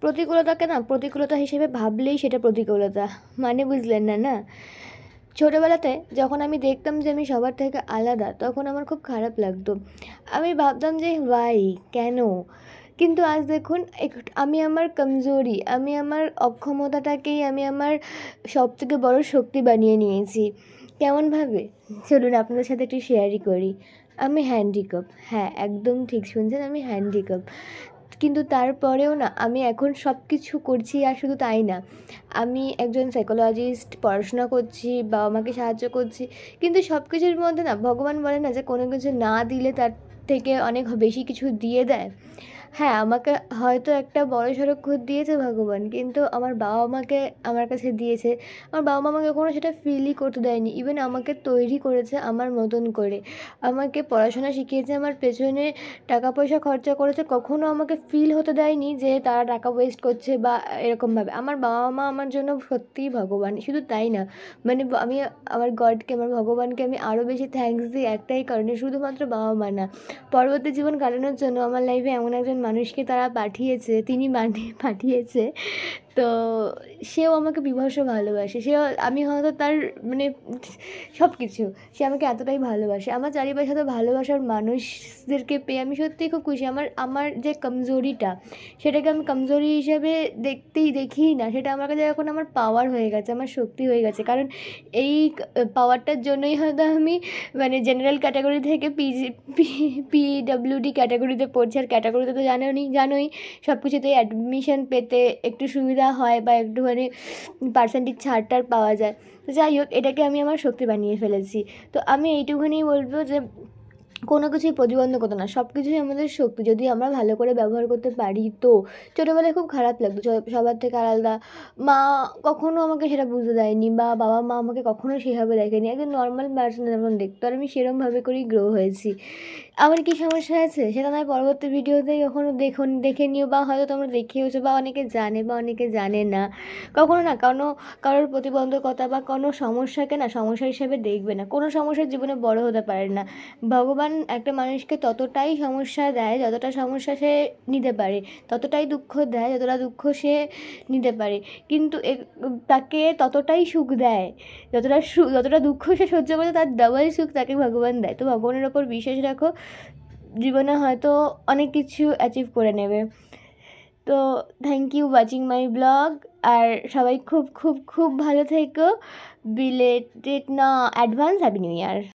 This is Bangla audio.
প্রতিকূলতাকে না প্রতিকূলতা হিসেবে ভাবলেই সেটা প্রতিকূলতা, মানে বুঝলেন না? না, ছোটোবেলাতে যখন আমি দেখতাম যে আমি সবার থেকে আলাদা, তখন আমার খুব খারাপ লাগতো। আমি ভাবতাম যে ওয়াই, কেন? কিন্তু আজ দেখুন, আমি আমার কমজোরি, আমি আমার অক্ষমতাটাকেই আমি আমার সবথেকে বড় শক্তি বানিয়ে নিয়েছি। কেমনভাবে? চলুন আপনাদের সাথে একটু শেয়ারই করি। আমি হ্যান্ডিক্যাপ, হ্যাঁ একদম ঠিক শুনছেন, আমি হ্যান্ডিক্যাপ। কিন্তু তারপরেও না, আমি এখন সব কিছু করছি, আর শুধু তাই না, আমি একজন সাইকোলজিস্ট, পড়াশোনা করছি, বাবা মাকে সাহায্য করছি। কিন্তু সব কিছুর মধ্যে না, ভগবান বলে না যে কোনো কিছু না দিলে তার থেকে অনেক বেশি কিছু দিয়ে দেয়। হ্যাঁ, আমাকে হয়তো একটা বড়সড় খুঁত দিয়েছে ভগবান, কিন্তু আমার বাবা মাকে আমার কাছে দিয়েছে। আমার বাবা মা আমাকে কখনো সেটা ফিলই করতে দেয়নি। ইভেন আমাকে তৈরি করেছে আমার মতন করে। আমাকে পড়াশোনা শিখিয়েছে, আমার পেছনে টাকা পয়সা খরচা করেছে, কখনো আমাকে ফিল হতে দেয়নি যে তারা টাকা ওয়েস্ট করছে বা এরকমভাবে। আমার বাবা মা আমার জন্য সত্যিই ভগবান। শুধু তাই না, মানে আমি আমার গডকে, আমার ভগবানকে আমি আরও বেশি থ্যাঙ্কস দিই একটাই কারণে, শুধুমাত্র বাবা মা না, পরবর্তী জীবন কাটানোর জন্য আমার লাইফে এমন একজন মানুষকে তারা পাঠিয়েছে, তিনি পাঠিয়েছে। তো সেও আমাকে বীভৎস ভালোবাসে। সেও, আমি হয়তো তার মানে সব কিছু, সে আমাকে এতটাই ভালোবাসে। আমার চারিপাশে এত ভালোবাসার মানুষদেরকে পেয়ে আমি সত্যিই খুব খুশি। আমার যে কমজোরিটা, সেটাকে আমি কমজোরি হিসেবে দেখিই না, সেটা আমার কাছে এখন আমার পাওয়ার হয়ে গেছে, আমার শক্তি হয়ে গেছে। কারণ এই পাওয়ারটার জন্যই হয়তো আমি মানে জেনারেল ক্যাটাগরি থেকে পিডব্লিউডি ক্যাটাগরিতে পড়ছি। আর ক্যাটাগরিতে তো জানোই সব কিছুতেই অ্যাডমিশন পেতে একটু সুবিধা হয় বা একটুখানি পার্সেন্টেজ ছাড় পাওয়া যায়। তো যাই হোক, এটাকে আমি আমার শক্তি বানিয়ে ফেলেছি। তো আমি এইটুকুনি বলবো যে কোনো কিছুই প্রতিবন্ধকতা না, সব কিছুই আমাদের শক্তি, যদি আমরা ভালো করে ব্যবহার করতে পারি। তো ছোটোবেলায় খুব খারাপ লাগতো সবার থেকে আলাদা, মা কখনো আমাকে সেটা বুঝতে দেয়নি, বা বাবা মা আমাকে কখনো সেভাবে দেখেনি, একজন নর্মাল পার্সন যেমন দেখতো, আর আমি সেরমভাবে করেই গ্রো হয়েছি। আমার কী সমস্যা আছে সেটা নয় পরবর্তী ভিডিওতে কখনো দেখে নিও, বা হয়তো তোমরা দেখেওছো, বা অনেকে জানে বা অনেকে জানে না। কখনো না কারোর প্রতিবন্ধকতা বা কোনো সমস্যাকে না সমস্যা হিসেবে দেখবে না। কোনো সমস্যার জীবনে বড় হতে পারে না। ভগবান একটা মানুষকে ততটাই সমস্যা দেয়, যতটা সমস্যা সে নিতে পারে, ততটাই দুঃখ দেয়, যতটা দুঃখ সে নিতে পারে। কিন্তু তাকে ততটাই সুখ দেয়, যতটা দুঃখ সে সহ্য করে, তার ডাবল সুখ তাকে ভগবান দেয়। তো ভগবানের ওপর বিশ্বাস রাখো, জীবনে হয়তো অনেক কিছু অ্যাচিভ করে নেবে। তো thank you watching my blog. আর সবাই খুব খুব খুব ভালো থেকো। বিলেটেড না, অ্যাডভান্স হ্যাপি নিউ ইয়ার।